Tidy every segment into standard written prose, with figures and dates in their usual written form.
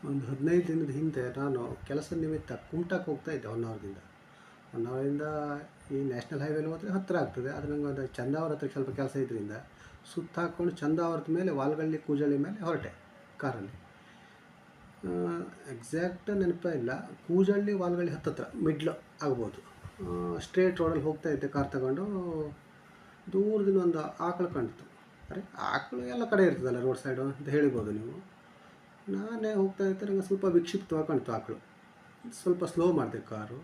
ಒಂದು 15 ದಿನದ ಹಿಂದೆ ನಾನು ಕೆಲಸ ನಿಮಿತ್ತ ಕುಮಟಾಕ್ಕೆ ಹೋಗ್ತಾ ಇದ್ದೆ ಹೊನ್ನಾವರದಿಂದ. ಹೊನ್ನಾವರದಿಂದ ಈ ನ್ಯಾಷನಲ್ ಹೈವೇಲಿ ಹೋದರೆ ಹತ್ತಿರ ಆಗ್ತದೆ. ಆದರೆ ನಂಗೆ ಒಂದು ಚಂದಾವರ ಹತ್ರ ಸ್ವಲ್ಪ ಕೆಲಸ ಇದ್ದರಿಂದ ಸುತ್ತ ಹಾಕ್ಕೊಂಡು ಚಂದಾವರದ ಮೇಲೆ ವಾಲ್ಗಳ್ಳಿ ಕೂಜಳ್ಳಿ ಮೇಲೆ ಹೊರಟೆ ಕಾರಲ್ಲಿ. ಎಕ್ಸಾಕ್ಟ್ ನೆನಪ ಇಲ್ಲ, ಕೂಜಳ್ಳಿ ವಾಲ್ಗಳ್ಳಿ ಹತ್ತತ್ರ ಮಿಡ್ಲ್ ಆಗ್ಬೋದು. ಸ್ಟ್ರೇಟ್ ರೋಡಲ್ಲಿ ಹೋಗ್ತಾ ಇದ್ದೆ ಕಾರ್ ತಗೊಂಡು. ದೂರದಿಂದ ಒಂದು ಆಕಳು ಕಾಣ್ತು. ಅರೆ, ಆಕಳು ಎಲ್ಲ ಕಡೆ ಇರ್ತದಲ್ಲ ರೋಡ್ ಸೈಡು ಅಂತ ಹೇಳಿಬೋದು ನೀವು. ನಾನೇ ಹೋಗ್ತಾ ಇದ್ದರೆ ನಂಗೆ ಸ್ವಲ್ಪ ವಿಕ್ಷಿಪ್ತವಾಗಿ ಕಾಣ್ತು ಆಕಳು. ಸ್ವಲ್ಪ ಸ್ಲೋ ಮಾಡಿದೆ ಕಾರು.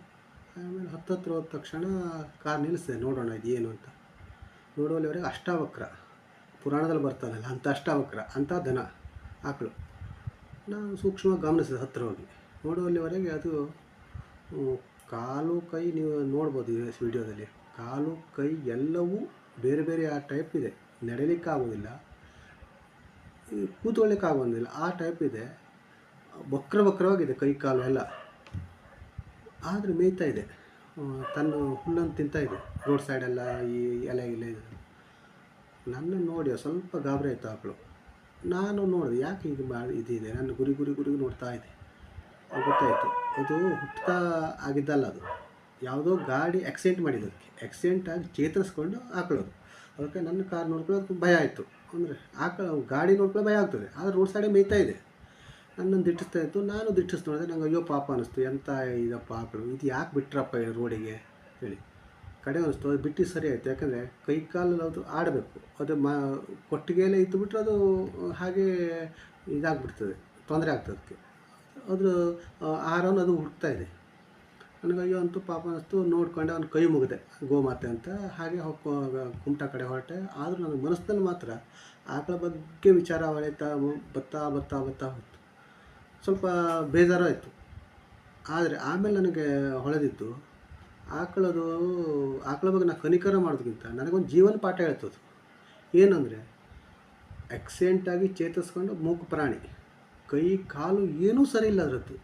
ಆಮೇಲೆ ಹತ್ತತ್ರ ಹೋದ ತಕ್ಷಣ ಕಾರ್ ನಿಲ್ಲಿಸಿದೆ, ನೋಡೋಣ ಇದು ಏನು ಅಂತ. ನೋಡುವಲ್ಲಿವರೆಗೆ ಅಷ್ಟಾವಕ್ರ, ಪುರಾಣದಲ್ಲಿ ಬರ್ತಾನಲ್ಲ ಅಂಥ ಅಷ್ಟಾವಕ್ರ, ಅಂಥ ದನ ಆಕಳು. ನಾನು ಸೂಕ್ಷ್ಮವಾಗಿ ಗಮನಿಸಿದೆ ಹತ್ತಿರ ಹೋಗಿ. ನೋಡುವಲ್ಲಿವರೆಗೆ ಅದು ಕಾಲು ಕೈ ನೀವು ನೋಡ್ಬೋದು ಈ ವಿಡಿಯೋದಲ್ಲಿ. ಕಾಲು ಕೈ ಎಲ್ಲವೂ ಬೇರೆ ಬೇರೆ ಆ ಟೈಪ್ ಇದೆ. ನಡಿಲಿಕ್ಕಾಗೋದಿಲ್ಲ, ಕೂತ್ಕೊಳ್ಳಿಕ್ಕಾಗೋದಿಲ್ಲ, ಆ ಟೈಪ್ ಇದೆ. ವಕ್ರವಾಗಿದೆ ಕೈ ಕಾಲು ಎಲ್ಲ. ಆದರೆ ಮೇಯ್ತಾ ಇದೆ, ತನ್ನ ಹುಲ್ಲನ್ನು ತಿಂತಾ ಇದೆ ರೋಡ್ ಸೈಡೆಲ್ಲ. ಈ ಎಲೆ ಇದೆ. ನನ್ನನ್ನು ನೋಡಿ ಸ್ವಲ್ಪ ಗಾಬರಿ ಆಯಿತು ಆಕಳು. ನಾನು ನೋಡಿದೆ ಯಾಕೆ ಹೀಗೆ ಇದಿದೆ. ನನ್ನ ಗುರಿ ನೋಡ್ತಾ ಇದೆ. ಗೊತ್ತಾಯಿತು ಅದು ಹುಟ್ಟುತ್ತಾ ಆಗಿದ್ದಲ್ಲ, ಅದು ಯಾವುದೋ ಗಾಡಿ ಆಕ್ಸಿಡೆಂಟ್ ಮಾಡಿದ್ದಕ್ಕೆ. ಆಕ್ಸಿಡೆಂಟ್ ಆಗಿ ಚೇತರಿಸ್ಕೊಂಡು ಆಕಳೋದು. ಅದಕ್ಕೆ ನನ್ನ ಕಾರ್ ನೋಡ್ಕೊಳ್ಳೋದು ಭಯ ಆಯಿತು. ಅಂದರೆ ಆಕಳು ಗಾಡಿ ನೋಡ್ಕೊಳ್ಳೋ ಭಯ ಆಗ್ತದೆ, ಆದರೆ ರೋಡ್ ಸೈಡೇ ಮೇಯ್ತಾ ಇದೆ. ನನ್ನನ್ನು ದಿಟ್ಟಿಸ್ತಾ ಇತ್ತು. ನಾನು ದಿಟ್ಟಿಸ್ತು ನೋಡಿದೆ. ನಂಗೆ ಅಯ್ಯೋ ಪಾಪ ಅನ್ನಿಸ್ತು, ಎಂಥ ಇದಪ್ಪ ಆಕಳು, ಇದು ಯಾಕೆ ಬಿಟ್ರಪ್ಪ ರೋಡಿಗೆ ಹೇಳಿ ಕಡೆ ಅನ್ನಿಸ್ತು. ಅದು ಬಿಟ್ಟು ಸರಿ ಆಯಿತು. ಯಾಕಂದರೆ ಕೈ ಕಾಲಲ್ಲಿ ಅದು ಆಡಬೇಕು. ಅದು ಕೊಟ್ಟಿಗೆಯಲ್ಲೇ ಇದ್ದು ಬಿಟ್ಟರೆ ಅದು ಹಾಗೆ ಇದಾಗ್ಬಿಡ್ತದೆ, ತೊಂದರೆ ಆಗ್ತದೆ ಅದಕ್ಕೆ. ಅದ್ರ ಆಹಾರವನ್ನು ಅದು ಹುಡುಕ್ತಾ ಇದೆ. ನನಗೆ ಅಯ್ಯೋ ಅಂತೂ ಪಾಪ ಅನ್ನಿಸ್ತು. ನೋಡ್ಕೊಂಡೆ ಅವ್ನ ಕೈ ಮುಗಿದೆ ಗೋಮಾತೆ ಅಂತ. ಹಾಗೆ ಕುಮಟಾ ಕಡೆ ಹೊರಟೆ. ಆದರೂ ನನ್ನ ಮನಸ್ಸಿನಲ್ಲಿ ಮಾತ್ರ ಆಕಳ ಬಗ್ಗೆ ವಿಚಾರ ಹೊಳಿತಾ ಬರ್ತಾ ಹೋಯ್ತು. ಸ್ವಲ್ಪ ಬೇಜಾರು ಆಯಿತು. ಆದರೆ ಆಮೇಲೆ ನನಗೆ ಹೊಳೆದಿತ್ತು, ಆಕಳ ಬಗ್ಗೆ ನಾನು ಕನಿಕರ ಮಾಡೋದಕ್ಕಿಂತ ನನಗೊಂದು ಜೀವನ ಪಾಠ ಹೇಳ್ತದೆ. ಏನಂದರೆ, ಆಕ್ಸಿಡೆಂಟಾಗಿ ಚೇತರಿಸ್ಕೊಂಡು ಮೂಕ ಪ್ರಾಣಿ, ಕೈ ಕಾಲು ಏನೂ ಸರಿ ಇಲ್ಲ ಅದರದ್ದು,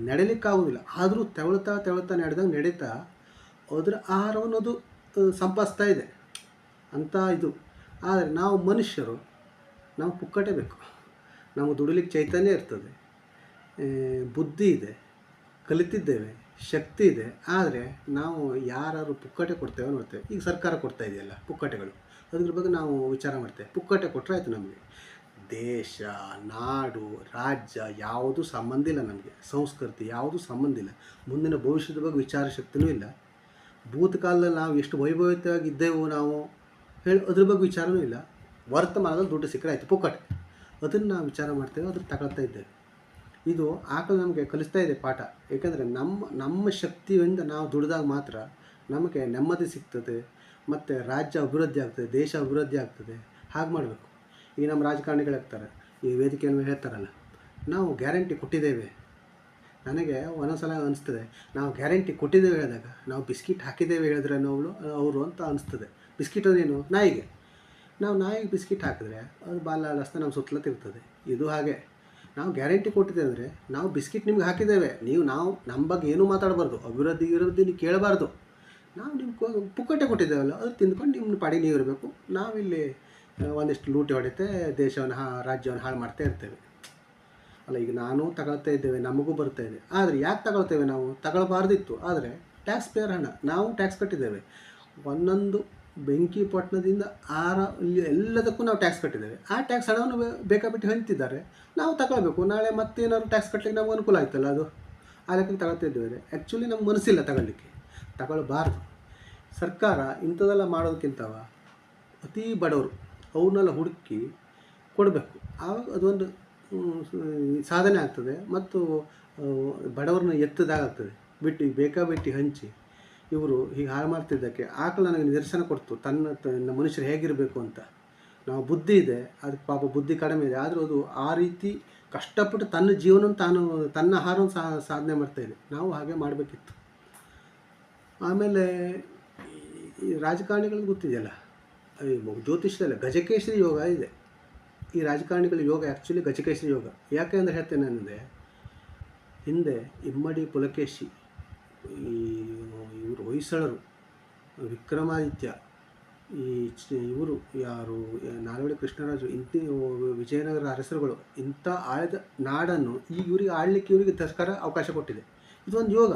ನಡಿಲಿಕ್ಕಾಗೋದಿಲ್ಲ. ಆದರೂ ತೆವಳ್ತಾ ನಡೆದಾಗ ನಡೀತಾ ಅದರ ಆಹಾರವನ್ನು ಅದು ಸಂಪಾದಿಸ್ತಾ ಇದೆ ಅಂತ ಇದು. ಆದರೆ ನಾವು ಮನುಷ್ಯರು, ನಾವು ಪುಕ್ಕಟೆ ಬೇಕು. ನಾವು ದುಡಿಲಿಕ್ಕೆ ಚೈತನ್ಯ ಇರ್ತದೆ, ಬುದ್ಧಿ ಇದೆ, ಕಲಿತಿದ್ದೇವೆ, ಶಕ್ತಿ ಇದೆ. ಆದರೆ ನಾವು ಯಾರು ಪುಕ್ಕಟೆ ಕೊಡ್ತೇವೆ ನೋಡ್ತೇವೆ. ಈಗ ಸರ್ಕಾರ ಕೊಡ್ತಾ ಇದೆಯಲ್ಲ ಪುಕ್ಕಟೆಗಳು, ಅದ್ರ ಬಗ್ಗೆ ನಾವು ವಿಚಾರ ಮಾಡ್ತೇವೆ. ಪುಕ್ಕಟೆ ಕೊಟ್ಟರೆ ಆಯಿತು, ನಮಗೆ ದೇಶ, ನಾಡು, ರಾಜ್ಯ ಯಾವುದೂ ಸಂಬಂಧ ಇಲ್ಲ, ನಮಗೆ ಸಂಸ್ಕೃತಿ ಯಾವುದೂ ಸಂಬಂಧ ಇಲ್ಲ, ಮುಂದಿನ ಭವಿಷ್ಯದ ಬಗ್ಗೆ ವಿಚಾರ ಶಕ್ತಿನೂ ಇಲ್ಲ. ಭೂತಕಾಲದಲ್ಲಿ ನಾವು ಎಷ್ಟು ವೈಭವಯುತವಾಗಿ ಇದ್ದೆವು ನಾವು ಹೇಳಿ ಅದ್ರ ಬಗ್ಗೆ ವಿಚಾರನೂ ಇಲ್ಲ. ವರ್ತಮಾನದಲ್ಲಿ ದುಡ್ಡು ಸಿಕ್ಕರೆ ಆಯಿತು, ಪುಕ್ಕಟೆ. ಅದನ್ನು ನಾವು ವಿಚಾರ ಮಾಡ್ತೇವೆ, ಅದನ್ನು ತಗೊಳ್ತಾ ಇದ್ದೇವೆ. ಇದು ಆಕಳು ನಮಗೆ ಕಲಿಸ್ತಾ ಇದೆ ಪಾಠ. ಏಕೆಂದರೆ ನಮ್ಮ ಶಕ್ತಿಯಿಂದ ನಾವು ದುಡಿದಾಗ ಮಾತ್ರ ನಮಗೆ ನೆಮ್ಮದಿ ಸಿಗ್ತದೆ, ಮತ್ತು ರಾಜ್ಯ ಅಭಿವೃದ್ಧಿ ಆಗ್ತದೆ, ದೇಶ ಅಭಿವೃದ್ಧಿ ಆಗ್ತದೆ. ಹಾಗೆ ಮಾಡಬೇಕು. ಈಗ ನಮ್ಮ ರಾಜಕಾರಣಿಗಳು ಹೇಳ್ತಾರೆ, ಈ ವೇದಿಕೆಯನ್ನು ಹೇಳ್ತಾರಲ್ಲ, ನಾವು ಗ್ಯಾರಂಟಿ ಕೊಟ್ಟಿದ್ದೇವೆ. ನನಗೆ ಒಂದೊಂದ್ಸಲ ಅನಿಸ್ತದೆ, ನಾವು ಗ್ಯಾರಂಟಿ ಕೊಟ್ಟಿದ್ದೇವೆ ಹೇಳಿದಾಗ ನಾವು ಬಿಸ್ಕಿಟ್ ಹಾಕಿದ್ದೇವೆ ಹೇಳಿದ್ರೆ ಅವರು ಅಂತ ಅನಿಸ್ತದೆ. ಬಿಸ್ಕಿಟ್ ಅದೇನು, ನಾಯಿಗೆ. ನಾವು ನಾಯಿಗೆ ಬಿಸ್ಕಿಟ್ ಹಾಕಿದ್ರೆ ಅದು ಬಾಲಾಡಿಸ್ತಾ ನಮ್ಮ ಸುತ್ತಲ ತಿರ್ತದೆ. ಇದು ಹಾಗೆ ನಾವು ಗ್ಯಾರಂಟಿ ಕೊಟ್ಟಿದ್ದೇವೆ ಅಂದರೆ ನಾವು ಬಿಸ್ಕಿಟ್ ನಿಮ್ಗೆ ಹಾಕಿದ್ದೇವೆ, ನಾವು ನಮ್ಮ ಬಗ್ಗೆ ಏನೂ ಮಾತಾಡಬಾರ್ದು, ಅಭಿವೃದ್ಧಿ ನೀವು ಕೇಳಬಾರ್ದು. ನಾವು ನಿಮ್ಗೆ ಪುಕ್ಕಟೆ ಕೊಟ್ಟಿದ್ದೇವಲ್ಲ, ಅದು ತಿಂದ್ಕೊಂಡು ನಿಮ್ಮ ಪಾಡಿ ನೀವು ಇರಬೇಕು. ನಾವಿಲ್ಲಿ ಒಂದಿಷ್ಟು ಲೂಟಿ ಹೊಡಿತೆ ದೇಶವನ್ನು ರಾಜ್ಯವನ್ನು ಹಾಳು ಮಾಡ್ತಾ ಇರ್ತೇವೆ ಅಲ್ಲ. ಈಗ ನಾನು ತಗೊಳ್ತಾ ಇದ್ದೇವೆ, ನಮಗೂ ಬರ್ತಾ ಇದೆ. ಆದರೆ ಯಾಕೆ ತಗೊಳ್ತೇವೆ? ನಾವು ತಗೊಳ್ಬಾರ್ದಿತ್ತು. ಆದರೆ ಟ್ಯಾಕ್ಸ್ ಪೇಯರ್ ಹಣ, ನಾವು ಟ್ಯಾಕ್ಸ್ ಕಟ್ಟಿದ್ದೇವೆ. ಒಂದೊಂದು ಬೆಂಕಿ ಪಟ್ಟಣದಿಂದ ಎಲ್ಲದಕ್ಕೂ ನಾವು ಟ್ಯಾಕ್ಸ್ ಕಟ್ಟಿದ್ದೇವೆ. ಆ ಟ್ಯಾಕ್ಸ್ ಹಣವನ್ನು ಬೇಕಾಬಿಟ್ಟು ಹಂಚ್ತಿದ್ದಾರೆ, ನಾವು ತಗೊಳ್ಬೇಕು. ನಾಳೆ ಮತ್ತೇನಾದ್ರು ಟ್ಯಾಕ್ಸ್ ಕಟ್ಟಲಿಕ್ಕೆ ನಮ್ಗೆ ಅನುಕೂಲ ಆಯ್ತಲ್ಲ, ಅದು ಆ ಲೆಕ್ಕಕ್ಕೆ ತಗೊಳ್ತಾ ಇದ್ದೇವೆ. ಆ್ಯಕ್ಚುಲಿ ನಮ್ಗೆ ಮನಸ್ಸಿಲ್ಲ ತಗೊಳ್ಳಿಕ್ಕೆ, ತಗೊಳ್ಬಾರ್ದು. ಸರ್ಕಾರ ಇಂಥದ್ದೆಲ್ಲ ಮಾಡೋದಕ್ಕಿಂತವ ಅತಿ ಬಡವರು ಅವ್ರನ್ನೆಲ್ಲ ಹುಡುಕಿ ಕೊಡಬೇಕು. ಆವಾಗ ಅದೊಂದು ಸಾಧನೆ ಆಗ್ತದೆ, ಮತ್ತು ಬಡವ್ರನ್ನ ಎತ್ತದಾಗ್ತದೆ. ಬೇಕಾಬಿಟ್ಟು ಹಂಚಿ ಇವರು ಹೀಗೆ ಹಾಳು ಮಾಡ್ತಿದ್ದಕ್ಕೆ ಆಕಳು ನನಗೆ ನಿದರ್ಶನ ಕೊಡ್ತು, ತನ್ನ ಮನುಷ್ಯರು ಹೇಗಿರಬೇಕು ಅಂತ. ನಾವು ಬುದ್ಧಿ ಇದೆ, ಅದಕ್ಕೆ ಪಾಪ ಬುದ್ಧಿ ಕಡಿಮೆ ಇದೆ, ಆದರೂ ಅದು ಆ ರೀತಿ ಕಷ್ಟಪಟ್ಟು ತನ್ನ ಜೀವನವನ್ನು ತನ್ನ ಆಹಾರವನ್ನು ಸಾಧನೆ ಮಾಡ್ತಾಯಿದೆ. ನಾವು ಹಾಗೆ ಮಾಡಬೇಕಿತ್ತು. ಆಮೇಲೆ ಈ ರಾಜಕಾರಣಿಗಳಿಗೆ ಗೊತ್ತಿದೆಯಲ್ಲ, ಜ್ಯೋತಿಷ್ಯದಲ್ಲ ಗಜಕೇಶ್ರಿ ಯೋಗ ಇದೆ. ಈ ರಾಜಕಾರಣಿಗಳ ಯೋಗ ಆ್ಯಕ್ಚುಲಿ ಗಜಕೇಶ್ರಿ ಯೋಗ. ಯಾಕೆ ಅಂದರೆ ಹೇಳ್ತೇನೆ, ಅಂದರೆ ಹಿಂದೆ ಇಮ್ಮಡಿ ಪುಲಕೇಶಿ, ಇವರು ಹೊಯ್ಸಳರು, ವಿಕ್ರಮಾದಿತ್ಯ, ಈ ಇವರು ಯಾರು ನಾಲ್ವಡಿ ಕೃಷ್ಣರಾಜು ವಿಜಯನಗರ ಅರಸರುಗಳು ಇಂಥ ಆಳಿದ ನಾಡನ್ನು ಈಗ ಇವರಿಗೆ ಆಳಲಿಕ್ಕೆ ಇವರಿಗೆ ಸರ್ಕಾರ ಅವಕಾಶ ಕೊಟ್ಟಿದೆ. ಇದೊಂದು ಯೋಗ.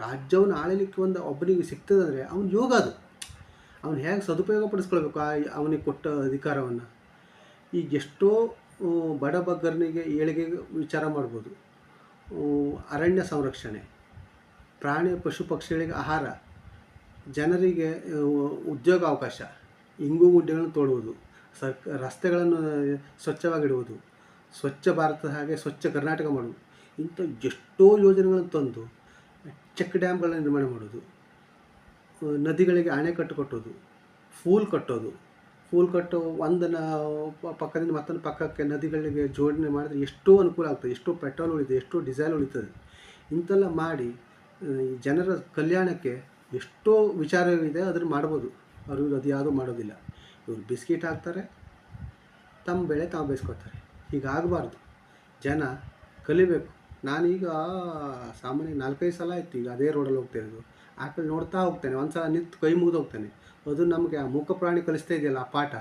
ರಾಜ್ಯವನ್ನು ಆಳಲಿಕ್ಕೆ ಒಬ್ಬನಿಗೆ ಸಿಗ್ತದಂದರೆ ಅವನ ಯೋಗ ಅದು. ಅವನು ಹೇಗೆ ಸದುಪಯೋಗ ಪಡಿಸ್ಕೊಳ್ಬೇಕು ಅವನಿಗೆ ಕೊಟ್ಟ ಅಧಿಕಾರವನ್ನು. ಈಗ ಎಷ್ಟೋ ಬಡಬಗ್ಗರನಿಗೆ ಏಳಿಗೆ ವಿಚಾರ ಮಾಡ್ಬೋದು. ಅರಣ್ಯ ಸಂರಕ್ಷಣೆ, ಪ್ರಾಣಿ ಪಶು ಪಕ್ಷಿಗಳಿಗೆ ಆಹಾರ, ಜನರಿಗೆ ಉದ್ಯೋಗಾವಕಾಶ, ಇಂಗು ಗುಡ್ಡೆಗಳನ್ನು ತೋಡುವುದು, ರಸ್ತೆಗಳನ್ನು ಸ್ವಚ್ಛವಾಗಿಡುವುದು, ಸ್ವಚ್ಛ ಭಾರತ ಹಾಗೆ ಸ್ವಚ್ಛ ಕರ್ನಾಟಕ ಮಾಡುವುದು, ಇಂಥ ಎಷ್ಟೋ ಯೋಜನೆಗಳನ್ನು ತಂದು ಚೆಕ್ ಡ್ಯಾಮ್ಗಳನ್ನು ನಿರ್ಮಾಣ ಮಾಡೋದು, ನದಿಗಳಿಗೆ ಅಣೆಕಟ್ಟು ಕಟ್ಟೋದು, ಫೂಲ್ ಕಟ್ಟೋ ಒಂದನ್ನು ಪಕ್ಕದಿಂದ ಮತ್ತೊಂದು ಪಕ್ಕಕ್ಕೆ ನದಿಗಳಿಗೆ ಜೋಡಣೆ ಮಾಡಿದ್ರೆ ಎಷ್ಟೋ ಅನುಕೂಲ ಆಗ್ತದೆ, ಎಷ್ಟೋ ಪೆಟ್ರೋಲ್ ಉಳಿತದೆ, ಎಷ್ಟೋ ಡೀಸೆಲ್ ಉಳಿತದೆ. ಇಂಥೆಲ್ಲ ಮಾಡಿ ಜನರ ಕಲ್ಯಾಣಕ್ಕೆ ಎಷ್ಟೋ ವಿಚಾರವಿದೆ, ಅದನ್ನು ಮಾಡ್ಬೋದು. ಅವ್ರಿಗೆ ಅದು ಯಾವುದೂ ಮಾಡೋದಿಲ್ಲ. ಇವರು ಬಿಸ್ಕಿಟ್ ಹಾಕ್ತಾರೆ, ತಮ್ಮ ಬೆಳೆ ತಾವು ಬೇಯಿಸ್ಕೊತಾರೆ. ಹೀಗಾಗಬಾರ್ದು. ಜನ ಕಲಿಬೇಕು. ನಾನೀಗ ಸಾಮಾನ್ಯ 4-5 ಸಲ ಆಯ್ತು ಈಗ ಅದೇ ರೋಡಲ್ಲಿ ಹೋಗ್ತಾ ಇರೋದು. ಆ ಕಡೆ ನೋಡ್ತಾ ಹೋಗ್ತೇನೆ, ಒಂದು ಸಲ ನಿಂತು ಕೈ ಮುಗಿದು ಹೋಗ್ತೇನೆ. ಅದು ನಮಗೆ ಆ ಮೂಕ ಪ್ರಾಣಿ ಕಲಿಸ್ತಾ ಇದೆಯಲ್ಲ ಆ ಪಾಠ,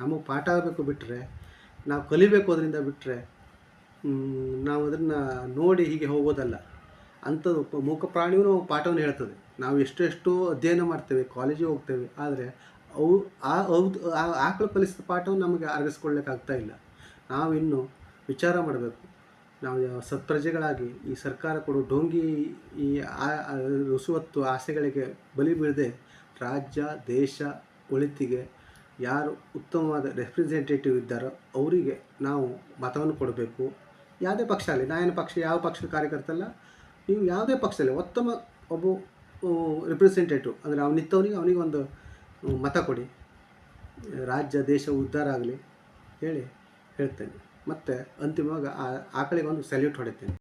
ನಮಗೆ ಪಾಠ ಆಗಬೇಕು. ಬಿಟ್ಟರೆ ನಾವು ಕಲಿಬೇಕು ಅದರಿಂದ. ಬಿಟ್ಟರೆ ನಾವು ಅದನ್ನು ನೋಡಿ ಹೀಗೆ ಹೋಗೋದಲ್ಲ. ಅಂಥದ್ದು ಮೂಕ ಪ್ರಾಣಿಯೂ ಪಾಠವನ್ನು ಹೇಳ್ತದೆ. ನಾವು ಎಷ್ಟೆಷ್ಟೋ ಅಧ್ಯಯನ ಮಾಡ್ತೇವೆ, ಕಾಲೇಜಿಗೆ ಹೋಗ್ತೇವೆ, ಆದರೆ ಆಕಳು ಕಲಿಸಿದ ಪಾಠವನ್ನು ನಮಗೆ ಅರಗಿಸ್ಕೊಳ್ಳಿಕ್ಕಾಗ್ತಾ ಇಲ್ಲ. ನಾವಿನ್ನೂ ವಿಚಾರ ಮಾಡಬೇಕು. ನಾವು ಸತ್ಪ್ರಜೆಗಳಾಗಿ ಈ ಸರ್ಕಾರ ಕೊಡೋ ಡೋಂಗಿ ಈ ರುಸುವತ್ತು ಆಸೆಗಳಿಗೆ ಬಲಿ ಬೀಳದೆ ರಾಜ್ಯ ದೇಶ ಒಳಿತಿಗೆ ಯಾರು ಉತ್ತಮವಾದ ರೆಪ್ರೆಸೆಂಟೇಟಿವ್ ಇದ್ದಾರೋ ಅವರಿಗೆ ನಾವು ಮತವನ್ನು ಕೊಡಬೇಕು. ಯಾವುದೇ ಪಕ್ಷ ಆಗಲಿ, ನಾಯನ ಪಕ್ಷ ಯಾವ ಪಕ್ಷದ ಕಾರ್ಯಕರ್ತಲ್ಲ, ನೀವು ಯಾವುದೇ ಪಕ್ಷದಲ್ಲಿ ಉತ್ತಮ ಒಬ್ಬ ರಿಪ್ರೆಸೆಂಟೇಟಿವ್ ಅಂದರೆ ಅವನಿಗೆ ಒಂದು ಮತ ಕೊಡಿ. ರಾಜ್ಯ ದೇಶ ಉದ್ಧಾರ ಆಗಲಿ ಹೇಳ್ತೇನೆ. ಮತ್ತು ಅಂತಿಮವಾಗಿ ಆಕಳಿಗೆ ಒಂದು ಸಲ್ಯೂಟ್ ಹೊಡಿತೇನೆ.